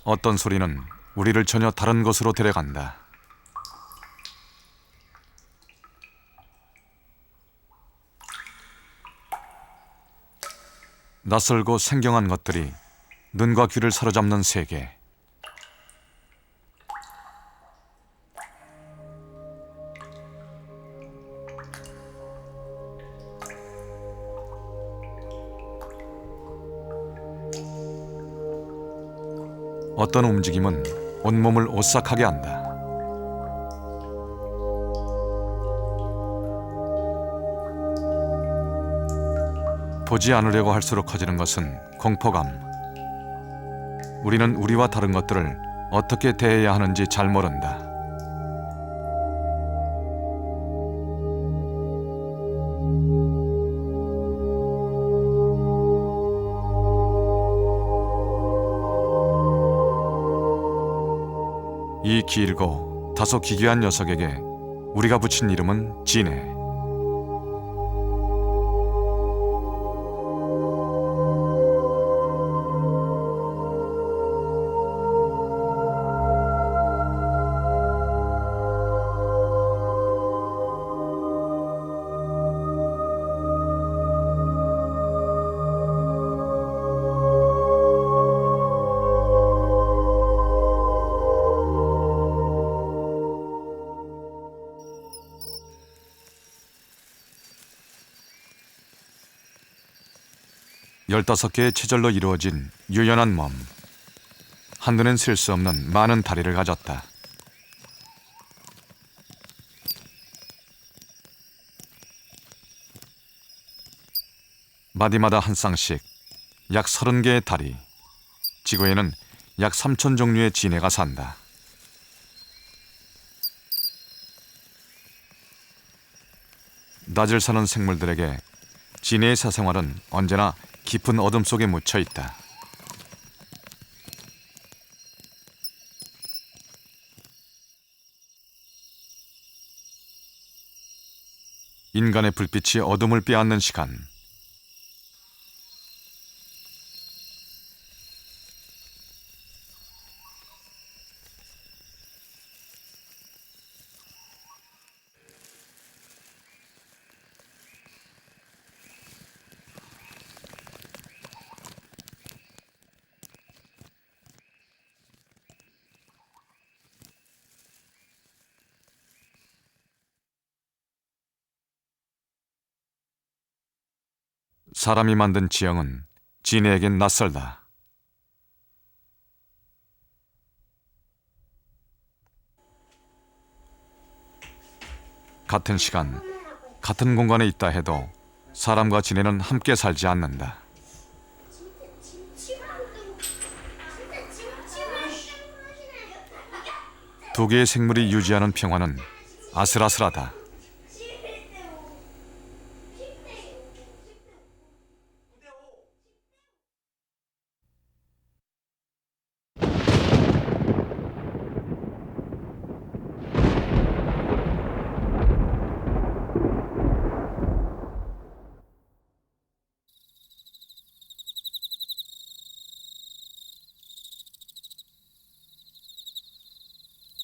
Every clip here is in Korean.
어떤 소리는 우리를 전혀 다른 곳으로 데려간다. 낯설고 생경한 것들이 눈과 귀를 사로잡는 세계. 어떤 움직임은 온몸을 오싹하게 한다. 보지 않으려고 할수록 커지는 것은 공포감. 우리는 우리와 다른 것들을 어떻게 대해야 하는지 잘 모른다. 이 길고 다소 기괴한 녀석에게 우리가 붙인 이름은 지네. 열다섯 개의 체절로 이루어진 유연한 몸. 한눈엔 셀 수 없는 많은 다리를 가졌다. 마디마다 한 쌍씩 약 30개의 다리. 지구에는 약 3천 종류의 지네가 산다. 낮을 사는 생물들에게 지네의 사생활은 언제나 깊은 어둠 속에 묻혀 있다. 인간의 불빛이 어둠을 빼앗는 시간. 사람이 만든 지형은 지네에겐 낯설다. 같은 시간, 같은 공간에 있다 해도 사람과 지네는 함께 살지 않는다. 두 개의 생물이 유지하는 평화는 아슬아슬하다.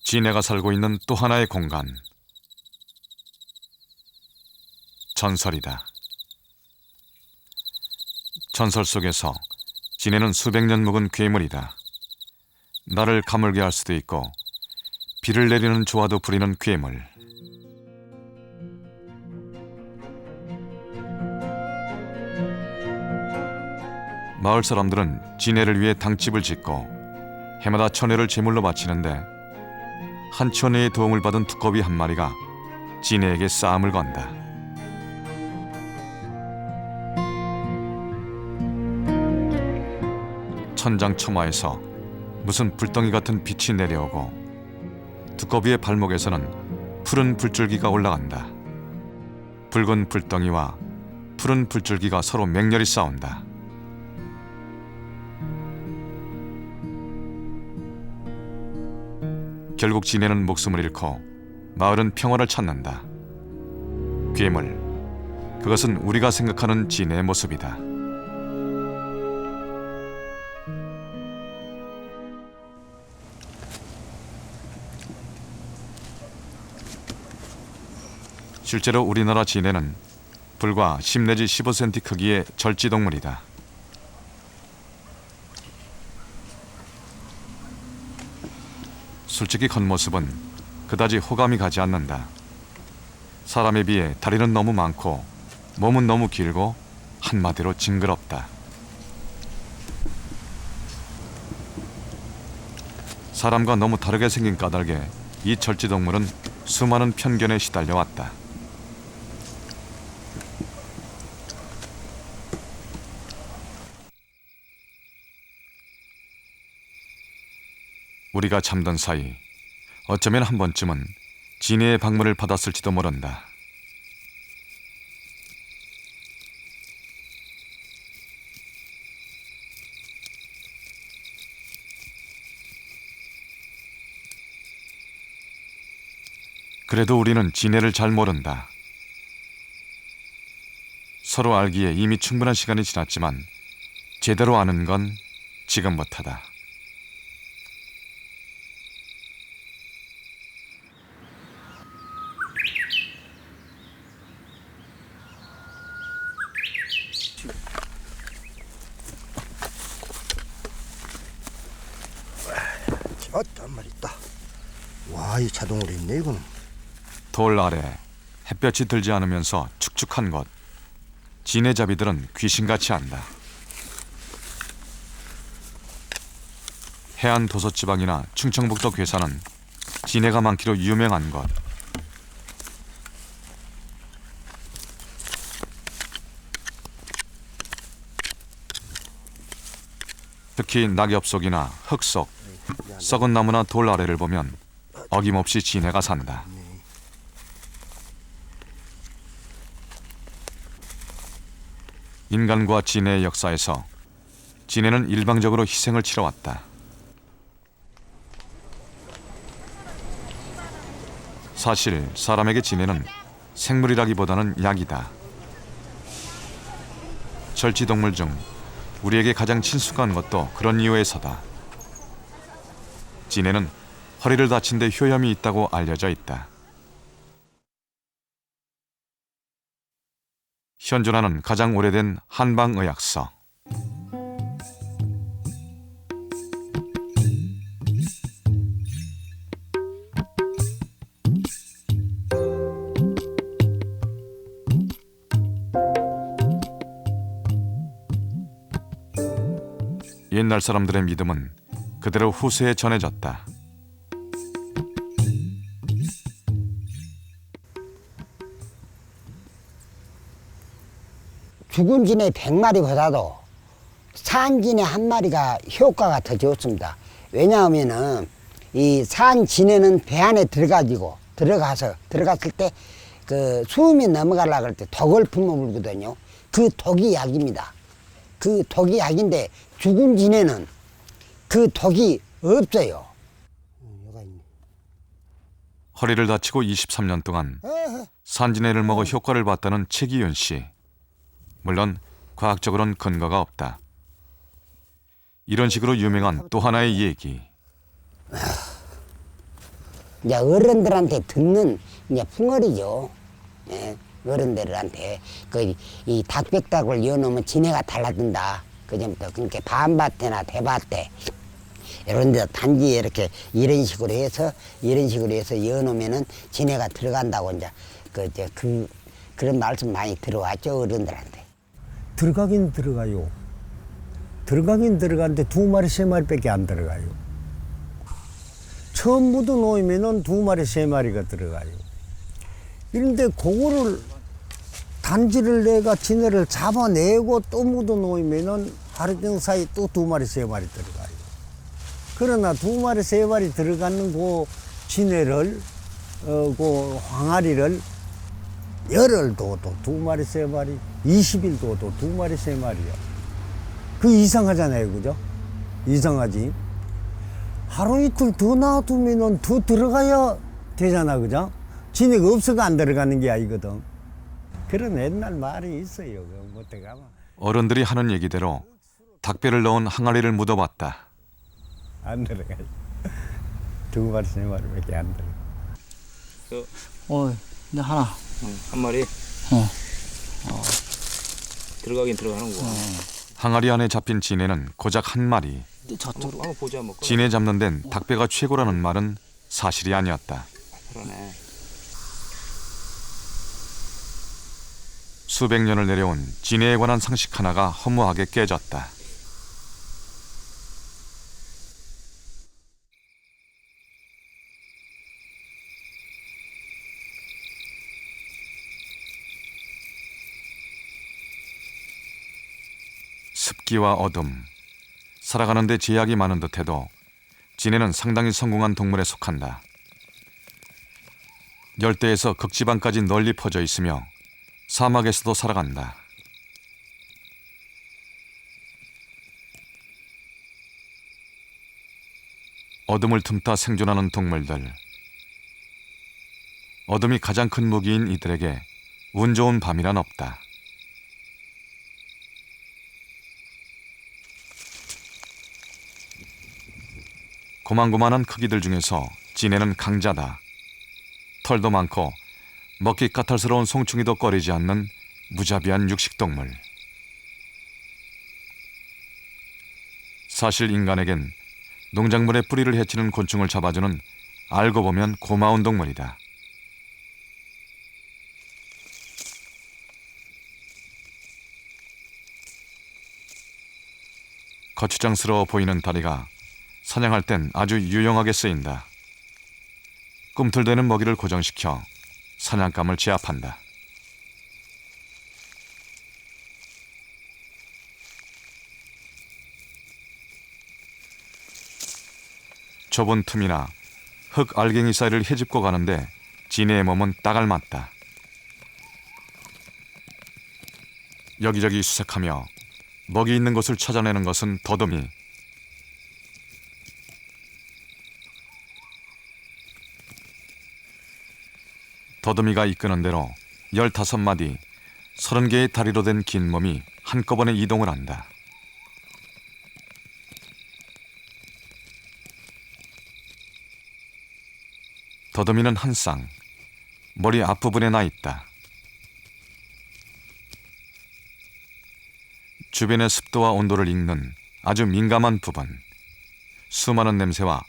지네가 살고 있는 또 하나의 공간. 전설이다. 전설 속에서 지네는 수백 년 묵은 괴물이다. 나를 가물게 할 수도 있고 비를 내리는 조화도 부리는 괴물. 마을 사람들은 지네를 위해 당집을 짓고 해마다 천회를 제물로 바치는데 한 천회의 도움을 받은 두꺼비 한 마리가 지네에게 싸움을 건다. 천장처마에서 무슨 불덩이 같은 빛이 내려오고 두꺼비의 발목에서는 푸른 불줄기가 올라간다. 붉은 불덩이와 푸른 불줄기가 서로 맹렬히 싸운다. 결국 지네는 목숨을 잃고 마을은 평화를 찾는다. 괴물, 그것은 우리가 생각하는 지네의 모습이다. 실제로 우리나라 진해는 불과 10 내지 15cm 크기의 절지동물이다. 솔직히 겉모습은 그다지 호감이 가지 않는다. 사람에 비해 다리는 너무 많고 몸은 너무 길고 한마디로 징그럽다. 사람과 너무 다르게 생긴 까닭에 이 절지동물은 수많은 편견에 시달려왔다. 우리가 잠든 사이 어쩌면 한 번쯤은 진해의 방문을 받았을지도 모른다. 그래도 우리는 진해를 잘 모른다. 서로 알기에 이미 충분한 시간이 지났지만 제대로 아는 건 지금부터다. 한 마리 있다. 와, 이 자동으로 있네 이거는. 돌 아래 햇볕이 들지 않으면서 축축한 곳. 진해잡이들은 귀신같이 안다. 해안 도서지방이나 충청북도 괴산은 진해가 많기로 유명한 곳. 특히 낙엽 속이나 흙 속, 썩은 나무나 돌 아래를 보면 어김없이 진해가 산다. 인간과 진해의 역사에서 진해는 일방적으로 희생을 치러왔다. 사실 사람에게 진해는 생물이라기보다는 약이다. 절지동물 중 우리에게 가장 친숙한 것도 그런 이유에서다. 진해는 허리를 다친 데 효염이 있다고 알려져 있다. 현존하는 가장 오래된 한방의학서. 옛날 사람들의 믿음은 그대로 후세에 전해졌다. 죽은 진해 100마리보다도 산 진해 한 마리가 효과가 더 좋습니다. 왜냐하면은 이 산 진해는 배 안에 들어갔을 때 그 수음이 넘어가려고 할 때 독을 품어물거든요. 그 독이 약입니다. 그 독이 약인데 죽은 진해는 그 독이 없어요. 허리를 다치고 23년 동안 산진해를 먹어 효과를 봤다는 최기윤 씨. 물론 과학적으로는 근거가 없다. 이런 식으로 유명한 또 하나의 얘기. 이제 어른들한테 듣는 이제 풍월이죠. 예, 어른들한테 이 닭백닭을 이어놓으면 진해가 달라진다. 그전부터 그러니까 밤밭에나 대밭에 이런 데 단지 이렇게 이런 식으로 해서 이어놓으면은 진해가 들어간다고 이제 그런 말씀 많이 들어왔죠, 어른들한테. 들어가긴 들어가요. 들어가긴 들어가는데 2마리, 3마리밖에 안 들어가요. 처음 묻어 놓으면은 2마리, 3마리가 들어가요. 그런데 그거를 단지를 내가 진해를 잡아내고 또 묻어 놓으면은 하루 정 사이 또 2마리, 3마리 들어가요. 그러나 2마리, 3마리 들어가는 그 진해를, 그 항아리를 열흘 둬도 2마리, 3마리, 20일 둬도 2마리, 3마리야. 그 이상하잖아요, 그죠? 이상하지? 하루 이틀 더 놔두면은 더 들어가야 되잖아, 그죠? 진해가 없어가 안 들어가는 게 아니거든. 그런 옛날 말이 있어요. 못해 가면. 어른들이 하는 얘기대로 닭뼈를 넣은 항아리를 묻어봤다. 안 들어가요. 2마리, 3마리밖에 안 들어가. 이제 하나 한 마리. 어. 들어가긴 들어가는구나. 항아리 안에 잡힌 진해는 고작 한 마리. 저쪽으로. 한번 보자 뭐. 진해 잡는 데는 닭배가 최고라는 말은 사실이 아니었다. 그러네. 수백 년을 내려온 진해에 관한 상식 하나가 허무하게 깨졌다. 습기와 어둠, 살아가는 데 제약이 많은 듯해도 진해는 상당히 성공한 동물에 속한다. 열대에서 극지방까지 널리 퍼져 있으며 사막에서도 살아간다. 어둠을 틈타 생존하는 동물들. 어둠이 가장 큰 무기인 이들에게 운 좋은 밤이란 없다. 고만고만한 크기들 중에서 진해는 강자다. 털도 많고 먹기 까탈스러운 송충이도 꺼리지 않는 무자비한 육식동물. 사실 인간에겐 농작물의 뿌리를 해치는 곤충을 잡아주는 알고 보면 고마운 동물이다. 거추장스러워 보이는 다리가 사냥할 땐 아주 유용하게 쓰인다. 꿈틀대는 먹이를 고정시켜 사냥감을 제압한다. 좁은 틈이나 흙 알갱이 사이를 헤집고 가는데 진해의 몸은 딱 알맞다. 여기저기 수색하며 먹이 있는 곳을 찾아내는 것은 더듬이. 더듬이가 이끄는 대로 15마디, 30개의 다리로 된 긴 몸이 한꺼번에 이동을 한다. 더듬이는 한 쌍, 머리 앞부분에 나 있다. 주변의 습도와 온도를 읽는 아주 민감한 부분, 수많은 냄새와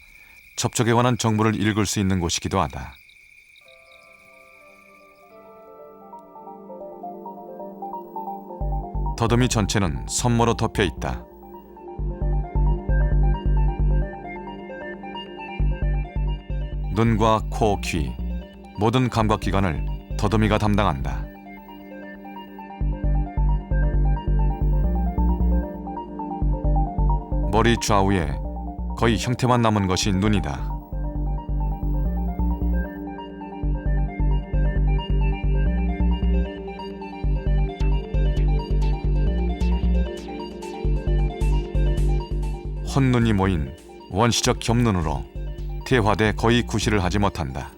접촉에 관한 정보를 읽을 수 있는 곳이기도 하다. 더듬이 전체는 섬모로 덮여 있다. 눈과 코, 귀, 모든 감각기관을 더듬이가 담당한다. 머리 좌우에 거의 형태만 남은 것이 눈이다. 혼눈이 모인 원시적 겹눈으로 태화돼 거의 구실을 하지 못한다.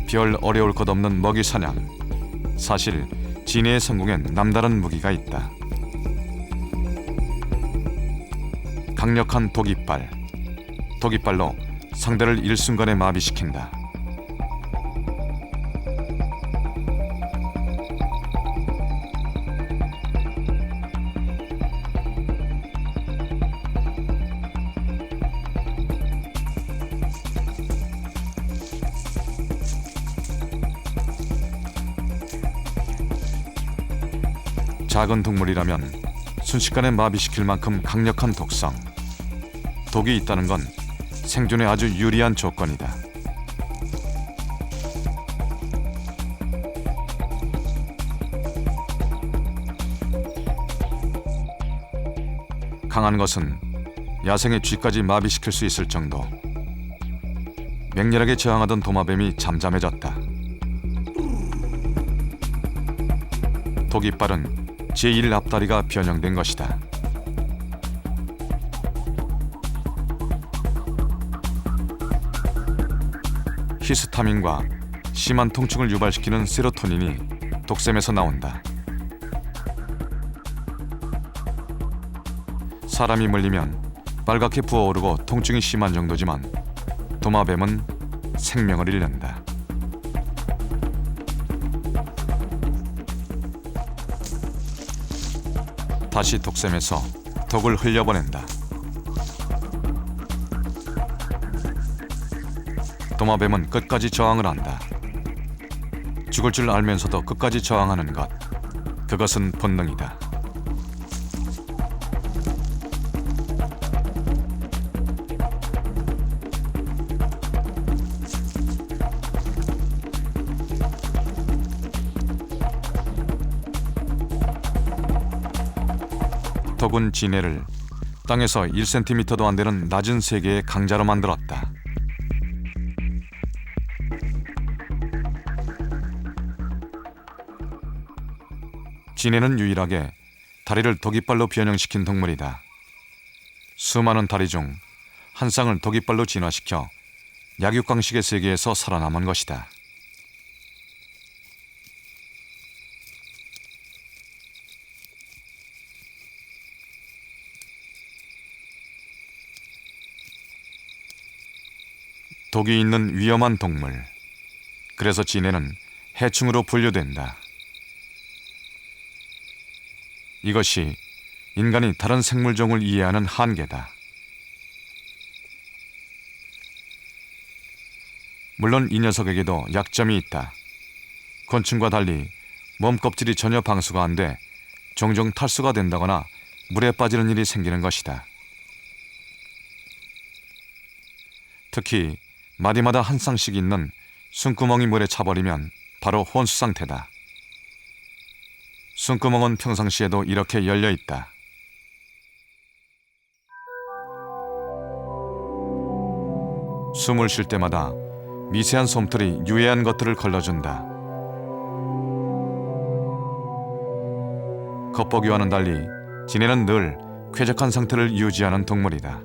별 어려울 것 없는 먹이 사냥. 사실 진해의 성공엔 남다른 무기가 있다. 강력한 독이빨. 독이빨로 상대를 일순간에 마비시킨다. 작은 동물이라면 순식간에 마비시킬 만큼 강력한 독성. 독이 있다는 건 생존에 아주 유리한 조건이다. 강한 것은 야생의 쥐까지 마비시킬 수 있을 정도. 맹렬하게 저항하던 도마뱀이 잠잠해졌다. 독이빨은 제1앞다리가 변형된 것이다. 히스타민과 심한 통증을 유발시키는 세로토닌이 독샘에서 나온다. 사람이 물리면 빨갛게 부어오르고 통증이 심한 정도지만 도마뱀은 생명을 잃는다. 다시 독샘에서 독을 흘려보낸다. 도마뱀은 끝까지 저항을 한다. 죽을 줄 알면서도 끝까지 저항하는 것, 그것은 본능이다. 독은 진해를 땅에서 1cm도 안 되는 낮은 세계의 강자로 만들었다. 진해는 유일하게 다리를 독이빨로 변형시킨 동물이다. 수많은 다리 중 한 쌍을 독이빨로 진화시켜 약육강식의 세계에서 살아남은 것이다. 독이 있는 위험한 동물. 그래서 진해는 해충으로 분류된다. 이것이 인간이 다른 생물종을 이해하는 한계다. 물론 이 녀석에게도 약점이 있다. 곤충과 달리 몸껍질이 전혀 방수가 안 돼 종종 탈수가 된다거나 물에 빠지는 일이 생기는 것이다. 특히 마디마다 한 쌍씩 있는 숨구멍이 물에 차버리면 바로 혼수 상태다. 숨구멍은 평상시에도 이렇게 열려 있다. 숨을 쉴 때마다 미세한 솜털이 유해한 것들을 걸러준다. 겉보기와는 달리 진해는 늘 쾌적한 상태를 유지하는 동물이다.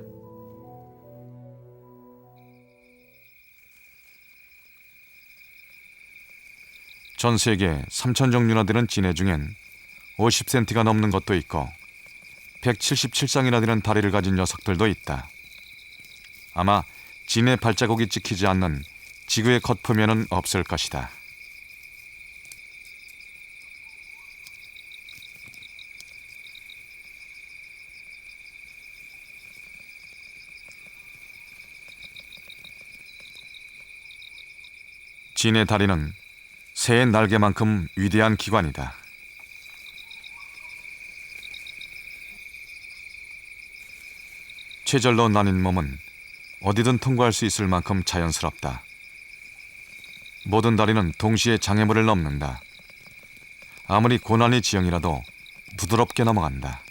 전 세계 3,000종류나 되는 진해 중엔 50cm가 넘는 것도 있고 177쌍이나 되는 다리를 가진 녀석들도 있다. 아마 진해 발자국이 찍히지 않는 지구의 겉표면은 없을 것이다. 진해 다리는 새의 날개만큼 위대한 기관이다. 쇠절로 나뉜 몸은 어디든 통과할 수 있을 만큼 자연스럽다. 모든 다리는 동시에 장애물을 넘는다. 아무리 고난의 지형이라도 부드럽게 넘어간다.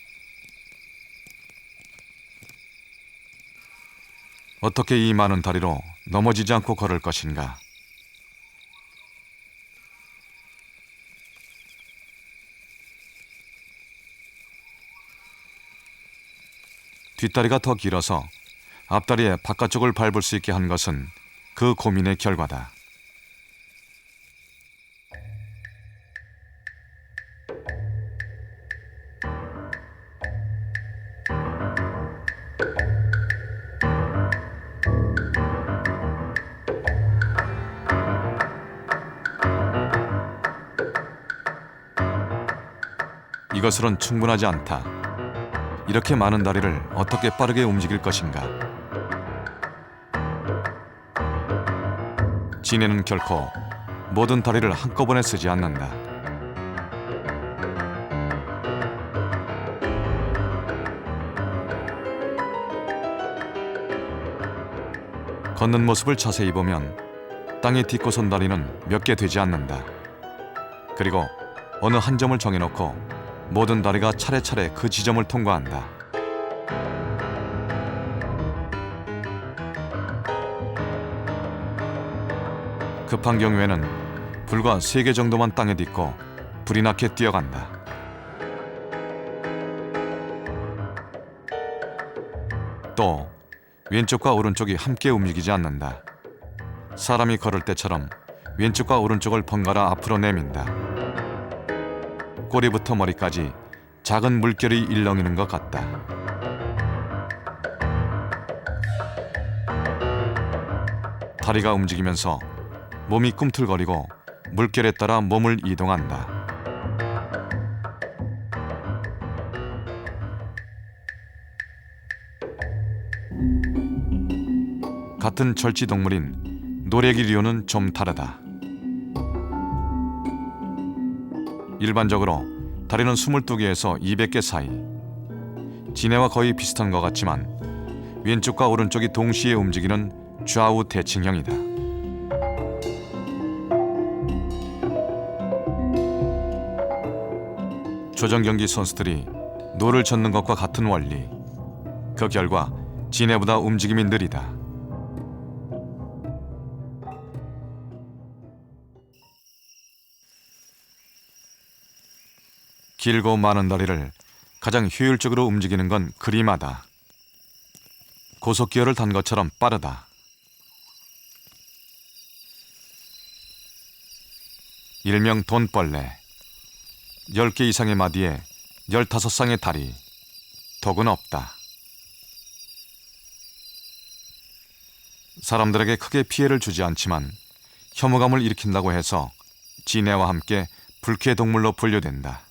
어떻게 이 많은 다리로 넘어지지 않고 걸을 것인가? 뒷다리가 더 길어서 앞다리의 바깥쪽을 밟을 수 있게 한 것은 그 고민의 결과다. 이것으론 충분하지 않다. 이렇게 많은 다리를 어떻게 빠르게 움직일 것인가? 진해는 결코 모든 다리를 한꺼번에 쓰지 않는다. 걷는 모습을 자세히 보면 땅에 딛고 선 다리는 몇 개 되지 않는다. 그리고 어느 한 점을 정해놓고 모든 다리가 차례차례 그 지점을 통과한다. 급한 경우에는 불과 3개 정도만 땅에 딛고 불이 나게 뛰어간다. 또 왼쪽과 오른쪽이 함께 움직이지 않는다. 사람이 걸을 때처럼 왼쪽과 오른쪽을 번갈아 앞으로 내민다. 꼬리부터 머리까지 작은 물결이 일렁이는 것 같다. 다리가 움직이면서 몸이 꿈틀거리고 물결에 따라 몸을 이동한다. 같은 절지동물인 노래기류는 좀 다르다. 일반적으로 다리는 22개에서 200개 사이. 지네와 거의 비슷한 것 같지만 왼쪽과 오른쪽이 동시에 움직이는 좌우 대칭형이다. 조정경기 선수들이 노를 젓는 것과 같은 원리. 그 결과 지네보다 움직임이 느리다. 길고 많은 다리를 가장 효율적으로 움직이는 건 그리마다. 고속기어를 탄 것처럼 빠르다. 일명 돈벌레. 10개 이상의 마디에 15쌍의 다리. 독은 없다. 사람들에게 크게 피해를 주지 않지만 혐오감을 일으킨다고 해서 지네와 함께 불쾌 동물로 분류된다.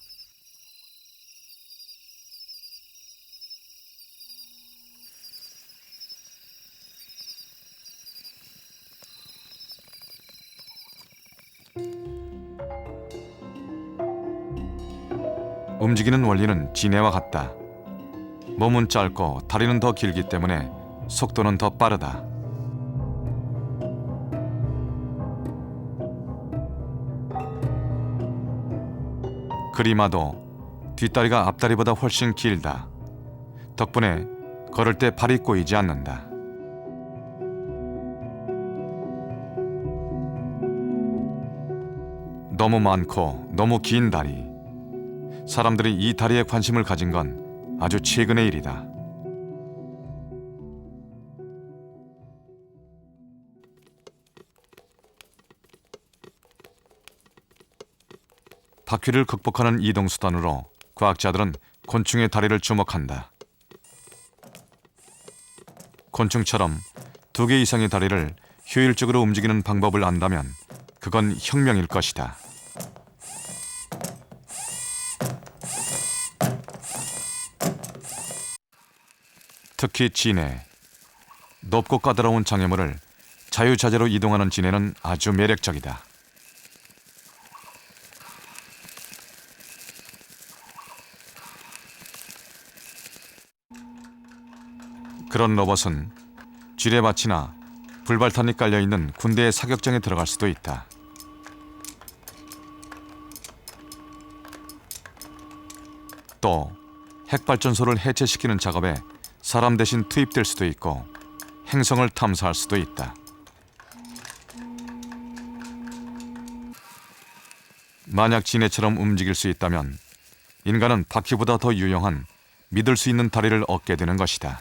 움직이는 원리는 지네와 같다. 몸은 짧고 다리는 더 길기 때문에 속도는 더 빠르다. 그리마도 뒷다리가 앞다리보다 훨씬 길다. 덕분에 걸을 때 발이 꼬이지 않는다. 너무 많고 너무 긴 다리. 사람들이 이 다리에 관심을 가진 건 아주 최근의 일이다. 바퀴를 극복하는 이동수단으로 과학자들은 곤충의 다리를 주목한다. 곤충처럼 2개 이상의 다리를 효율적으로 움직이는 방법을 안다면 그건 혁명일 것이다. 특히 지네. 높고 까다로운 장애물을 자유자재로 이동하는 지네는 아주 매력적이다. 그런 로봇은 지뢰밭이나 불발탄이 깔려있는 군대의 사격장에 들어갈 수도 있다. 또 핵발전소를 해체시키는 작업에 사람 대신 투입될 수도 있고 행성을 탐사할 수도 있다. 만약 지네처럼 움직일 수 있다면 인간은 바퀴보다 더 유용한 믿을 수 있는 다리를 얻게 되는 것이다.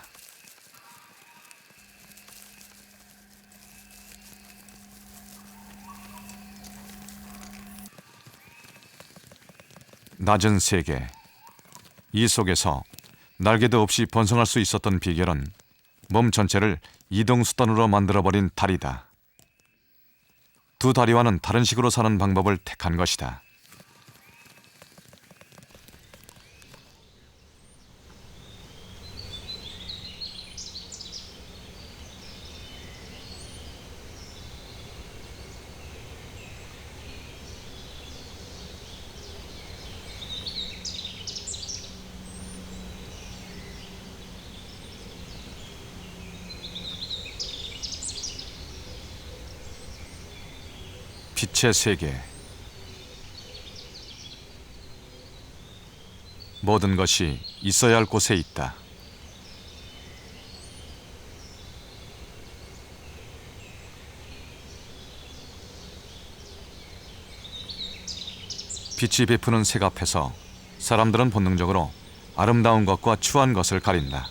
낮은 세계. 이 속에서 날개도 없이 번성할 수 있었던 비결은 몸 전체를 이동수단으로 만들어버린 다리다. 두 다리와는 다른 식으로 사는 방법을 택한 것이다. 빛의 세계. 모든 것이 있어야 할 곳에 있다. 빛이 베푸는 색 앞에서 사람들은 본능적으로 아름다운 것과 추한 것을 가린다.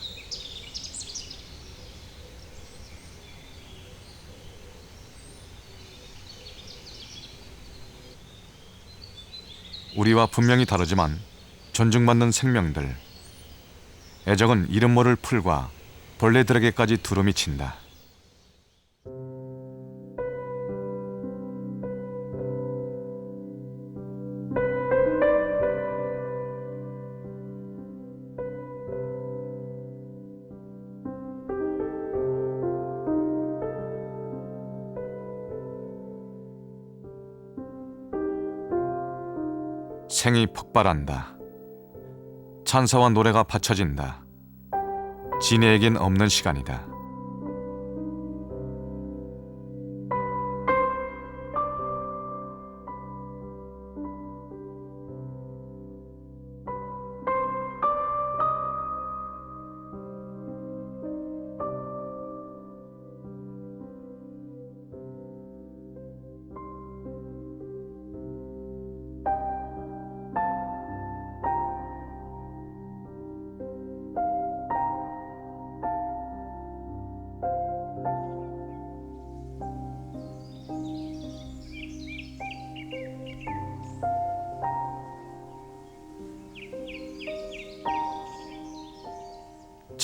우리와 분명히 다르지만 존중받는 생명들. 애정은 이름 모를 풀과 벌레들에게까지 두루미친다. 생이 폭발한다. 찬사와 노래가 받쳐진다. 진해에겐 없는 시간이다.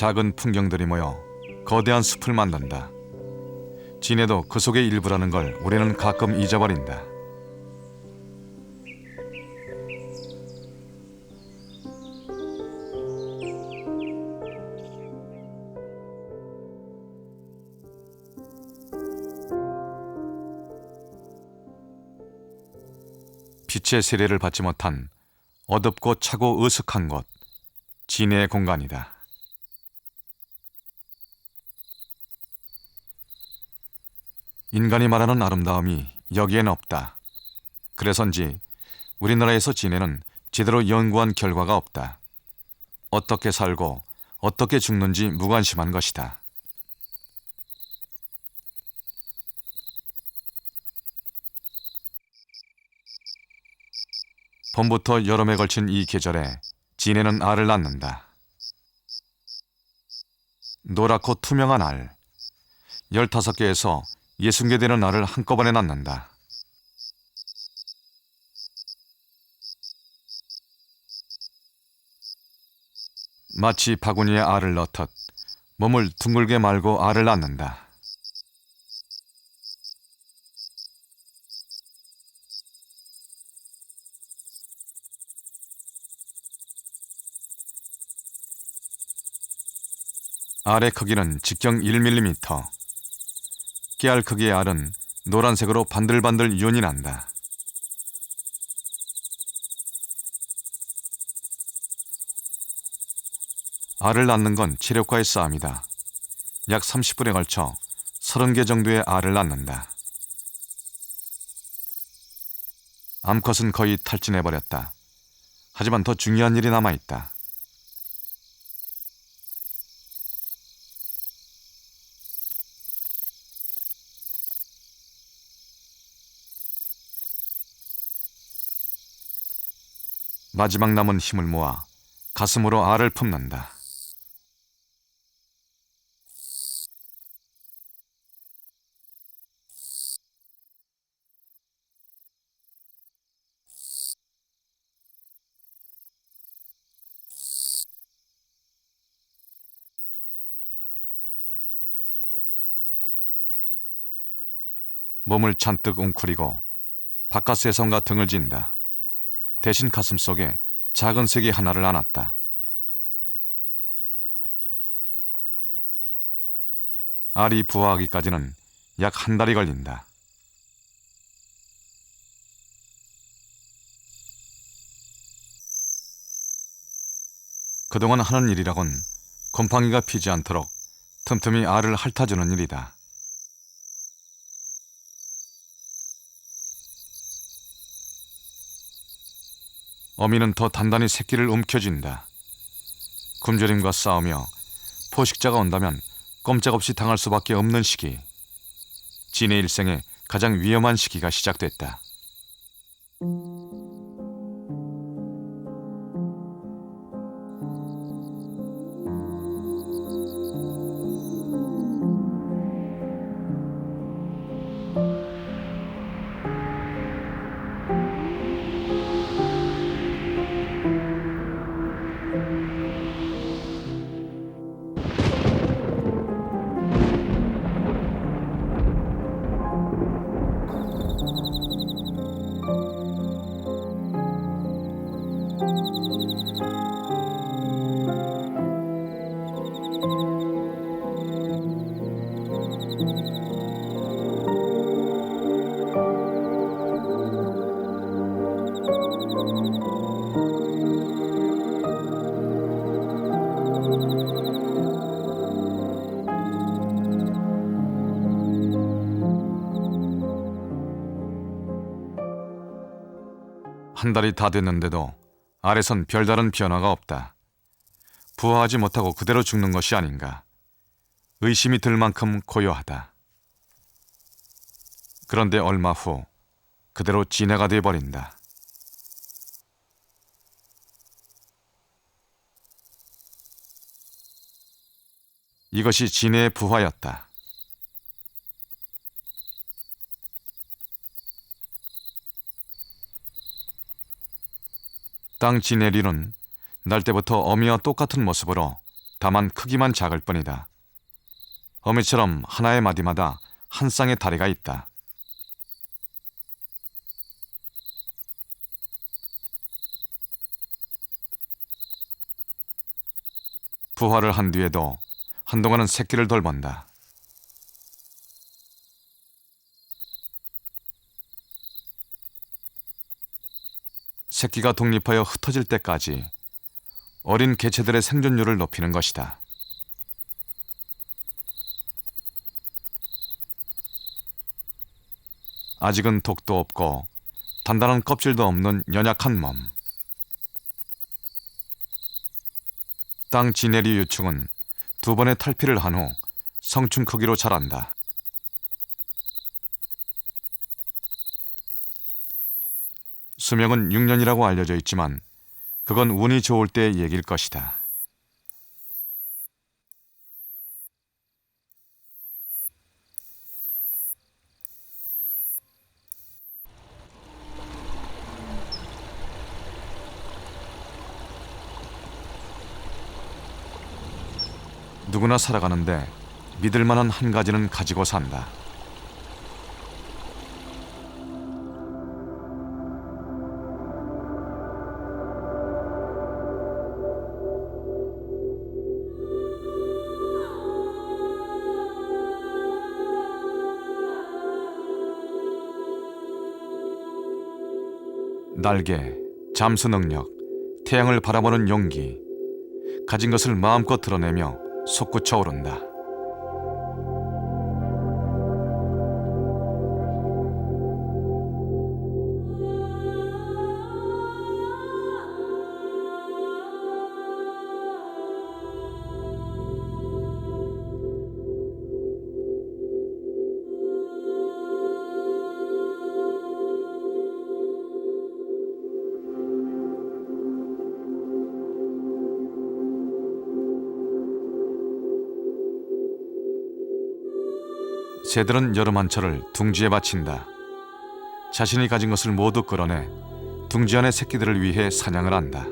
작은 풍경들이 모여 거대한 숲을 만든다. 진해도 그 속의 일부라는 걸 우리는 가끔 잊어버린다. 빛의 세례를 받지 못한 어둡고 차고 으슥한 곳, 진해의 공간이다. 인간이 말하는 아름다움이 여기엔 없다. 그래서인지 우리나라에서 진해는 제대로 연구한 결과가 없다. 어떻게 살고 어떻게 죽는지 무관심한 것이다. 봄부터 여름에 걸친 이 계절에 진해는 알을 낳는다. 노랗고 투명한 알, 15개에서 60개 되는 알을 한꺼번에 낳는다. 마치 바구니에 알을 넣듯 몸을 둥글게 말고 알을 낳는다. 알의 크기는 직경 1mm. 깨알 크기의 알은 노란색으로 반들반들 윤이 난다. 알을 낳는 건 체력과의 싸움이다. 약 30분에 걸쳐 30개 정도의 알을 낳는다. 암컷은 거의 탈진해버렸다. 하지만 더 중요한 일이 남아있다. 마지막 남은 힘을 모아 가슴으로 알을 품는다. 몸을 잔뜩 웅크리고 바깥 세상과 등을 진다. 대신 가슴 속에 작은 새끼 하나를 안았다. 알이 부화하기까지는 약 한 달이 걸린다. 그동안 하는 일이라곤 곰팡이가 피지 않도록 틈틈이 알을 핥아주는 일이다. 어미는 더 단단히 새끼를 움켜쥔다. 굶주림과 싸우며 포식자가 온다면 꼼짝없이 당할 수밖에 없는 시기. 진해 일생의 가장 위험한 시기가 시작됐다. 한 달이 다 됐는데도 알에선 별다른 변화가 없다. 부화하지 못하고 그대로 죽는 것이 아닌가. 의심이 들 만큼 고요하다. 그런데 얼마 후 그대로 진해가 돼버린다. 이것이 진해의 부화였다. 땅 진해류는 날 때부터 어미와 똑같은 모습으로 다만 크기만 작을 뿐이다. 어미처럼 하나의 마디마다 한 쌍의 다리가 있다. 부화를 한 뒤에도 한동안은 새끼를 돌본다. 새끼가 독립하여 흩어질 때까지 어린 개체들의 생존율을 높이는 것이다. 아직은 독도 없고 단단한 껍질도 없는 연약한 몸. 땅 진해류 유충은 2번의 탈피를 한 후 성충 크기로 자란다. 수명은 6년이라고 알려져 있지만 그건 운이 좋을 때의 얘기일 것이다. 누구나 살아가는데 믿을 만한 한 가지는 가지고 산다. 날개, 잠수 능력, 태양을 바라보는 용기, 가진 것을 마음껏 드러내며 솟구쳐 오른다. 새들은 여름 한철을 둥지에 바친다. 자신이 가진 것을 모두 끌어내 둥지 안의 새끼들을 위해 사냥을 한다.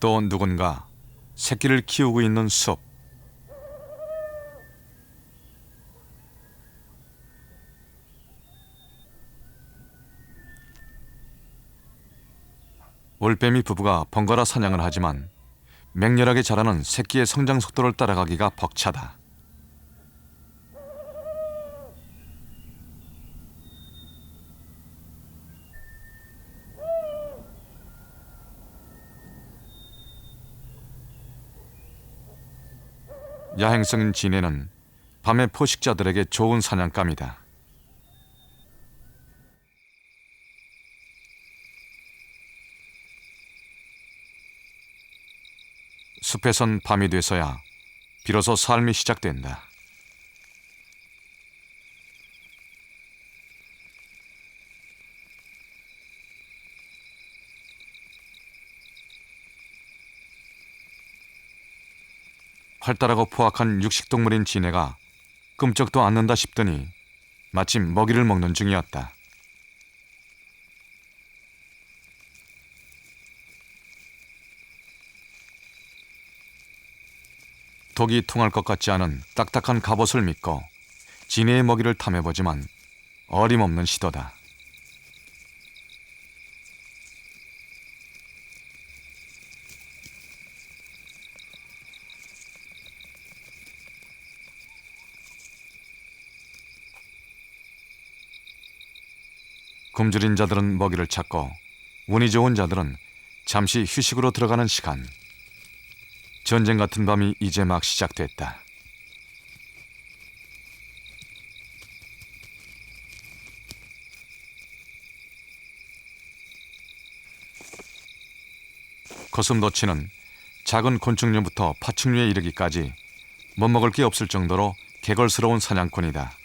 또 누군가 새끼를 키우고 있는 숲. 올빼미 부부가 번갈아 사냥을 하지만 맹렬하게 자라는 새끼의 성장 속도를 따라가기가 벅차다. 야행성인 진해는 밤의 포식자들에게 좋은 사냥감이다. 숲에선 밤이 돼서야 비로소 삶이 시작된다. 활달하고 포악한 육식동물인 진해가 끔찍도 않는다 싶더니 마침 먹이를 먹는 중이었다. 독이 통할 것 같지 않은 딱딱한 갑옷을 믿고 진해의 먹이를 탐해보지만 어림없는 시도다. 굶주린 자들은 먹이를 찾고 운이 좋은 자들은 잠시 휴식으로 들어가는 시간. 전쟁 같은 밤이 이제 막 시작됐다. 거슴도치는 작은 곤충류부터 파충류에 이르기까지 못 먹을 게 없을 정도로 개걸스러운 사냥꾼이다.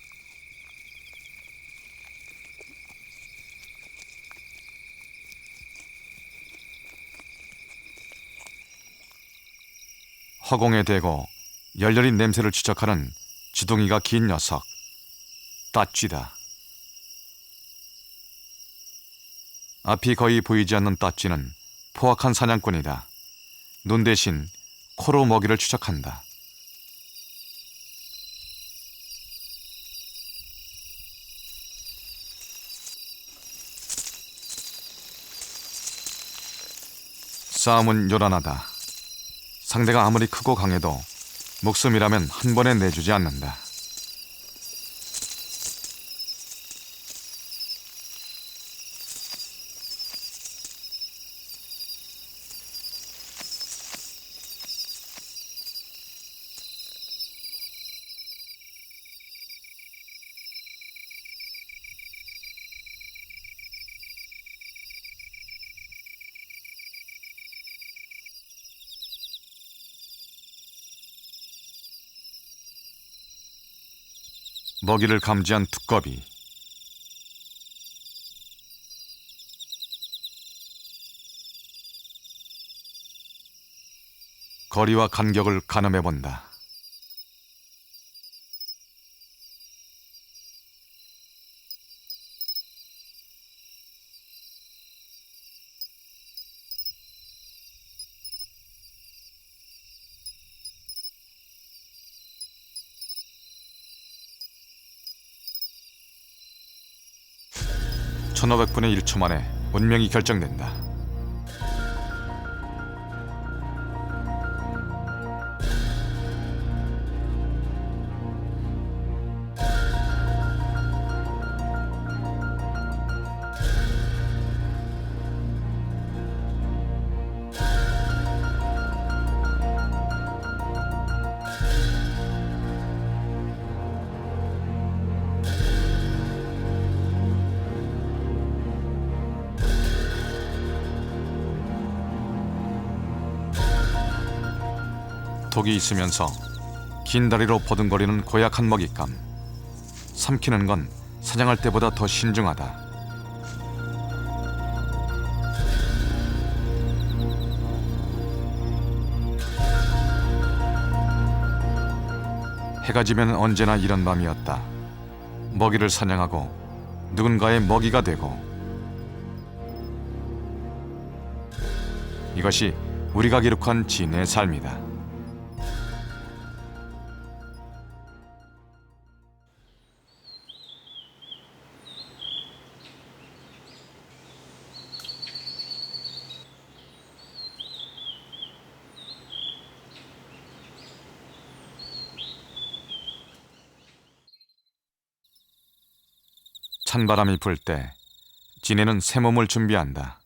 허공에 대고 열렬히 냄새를 추적하는 주둥이가 긴 녀석, 따쥐다. 앞이 거의 보이지 않는 따쥐는 포악한 사냥꾼이다. 눈 대신 코로 먹이를 추적한다. 싸움은 요란하다. 상대가 아무리 크고 강해도 목숨이라면 한 번에 내주지 않는다. 먹이를 감지한 두꺼비. 거리와 간격을 가늠해본다. (1500분의 1초) 만에 운명이 결정된다. 독이 있으면서 긴 다리로 버둥거리는 고약한 먹잇감. 삼키는 건 사냥할 때보다 더 신중하다. 해가 지면 언제나 이런 밤이었다. 먹이를 사냥하고 누군가의 먹이가 되고. 이것이 우리가 기록한 진의 삶이다. 찬바람이 불 때 진해는 새 몸을 준비한다.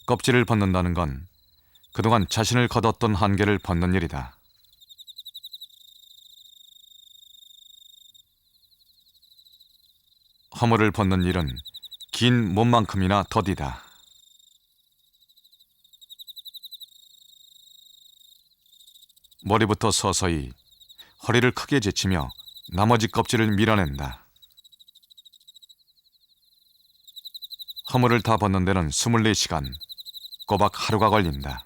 껍질을 벗는다는 건 그동안 자신을 거뒀던 한계를 벗는 일이다. 허물을 벗는 일은 긴 몸만큼이나 더디다. 머리부터 서서히 허리를 크게 제치며 나머지 껍질을 밀어낸다. 허물을 다 벗는 데는 24시간, 꼬박 하루가 걸린다.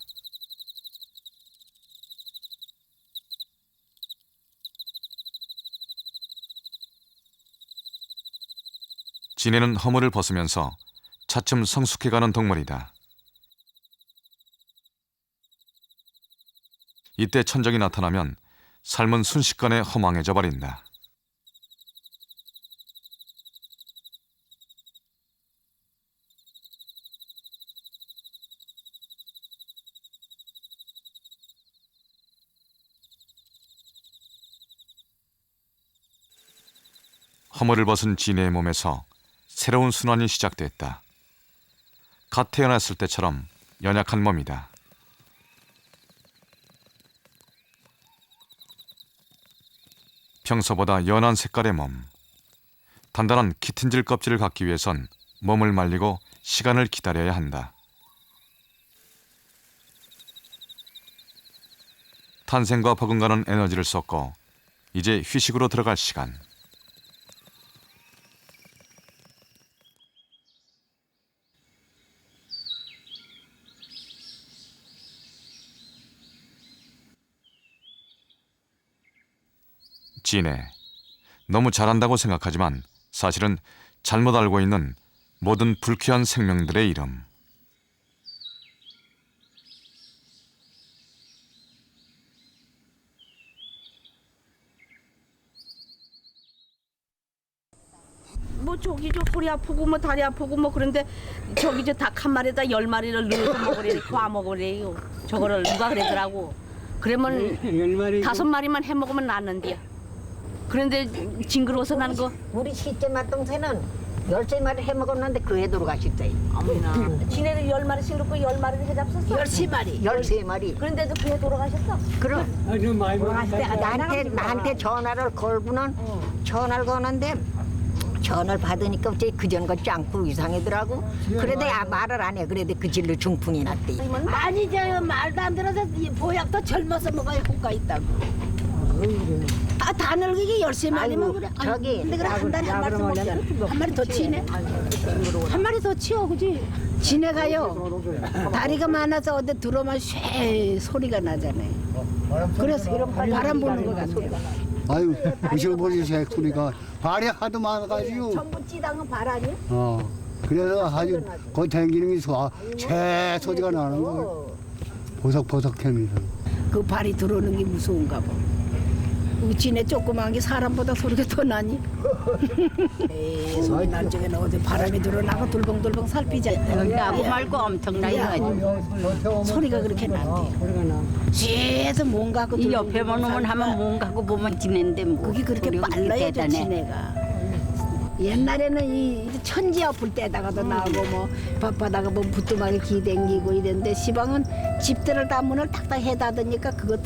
진해는 허물을 벗으면서 차츰 성숙해가는 동물이다. 이때 천적이 나타나면 삶은 순식간에 허망해져 버린다. 허물을 벗은 진해의 몸에서 새로운 순환이 시작됐다. 갓 태어났을 때처럼 연약한 몸이다. 평소보다 연한 색깔의 몸. 단단한 키튼질 껍질을 갖기 위해선 몸을 말리고 시간을 기다려야 한다. 탄생과 버금가는 에너지를 쏟고 이제 휴식으로 들어갈 시간. 진해, 너무 잘한다고 생각하지만 사실은 잘못 알고 있는 모든 불쾌한 생명들의 이름. 뭐 저기 저 허리 아프고 뭐 다리 아프고 뭐 그런데 저기 저 닭 한 마리에다 10마리를 넣어서 먹으래 구워 먹으래요. 저거를 누가 그러더라고. 그러면 5마리만 해 먹으면 낫는데요. 그런데 징그러워서 난 거. 우리 시째 맏동생은 13마리 해먹었는데 그 애 돌아가셨대. 어머나. 지네를 10마리씩 넣고 10마리를 해 잡섰어? 13마리. 13마리. 그런데도 그 애 돌아가셨어? 그럼 돌아갔을 때 나한테 전화를 걸고는 전화를 거는데 전화를 받으니까 어째 그전 같지 않고 이상하더라고. 그래도 말을 안 해. 그래도 그 질로 중풍이 났대. 아니죠. 말도 안 들어서 보약도 젊어서 먹어야 효과 있다고. 다 늙이게 13마리 먹으래. 저기, 근데 그래 한 달에 한 마리 먹잖아. 한 마리 더 치네. 한 마리 더 치워, 그지? 지네가요. 다리가 많아서 어디 들어오면 쉐 소리가 나잖아요. 그래서 바람 부는 것 같아요. 아유, 부셔버리는 소리가 발이 하도 많아가지고. 전부 찌당은 바람이요? 그래서 아주 거 댕기는 게 새 소리가 나는 거. 보석보석합니다. 그 발이 들어오는 게 무서운가 봐. 지네 조그만 게 사람보다 소리가 더 나니? 에이, 소리 날 적에는 어디 바람이 들어나고 돌벙돌벙 살피잖아. 나고 말고 엄청나요. 소리가 그렇게 난대. 뒤에서 뭔가 그 이 옆에만 오면 하면 뭔가고 보면 지낸데 뭐. 그게 그렇게 빨라요, 저 지네가. 옛날에는 이 천지 아플 때다가도 나오고 뭐 밭바다가 뭐 부뚜막에 기댕기고 이랬는데 시방은 집들을 다 문을 탁탁 해닫으니까 그거 들어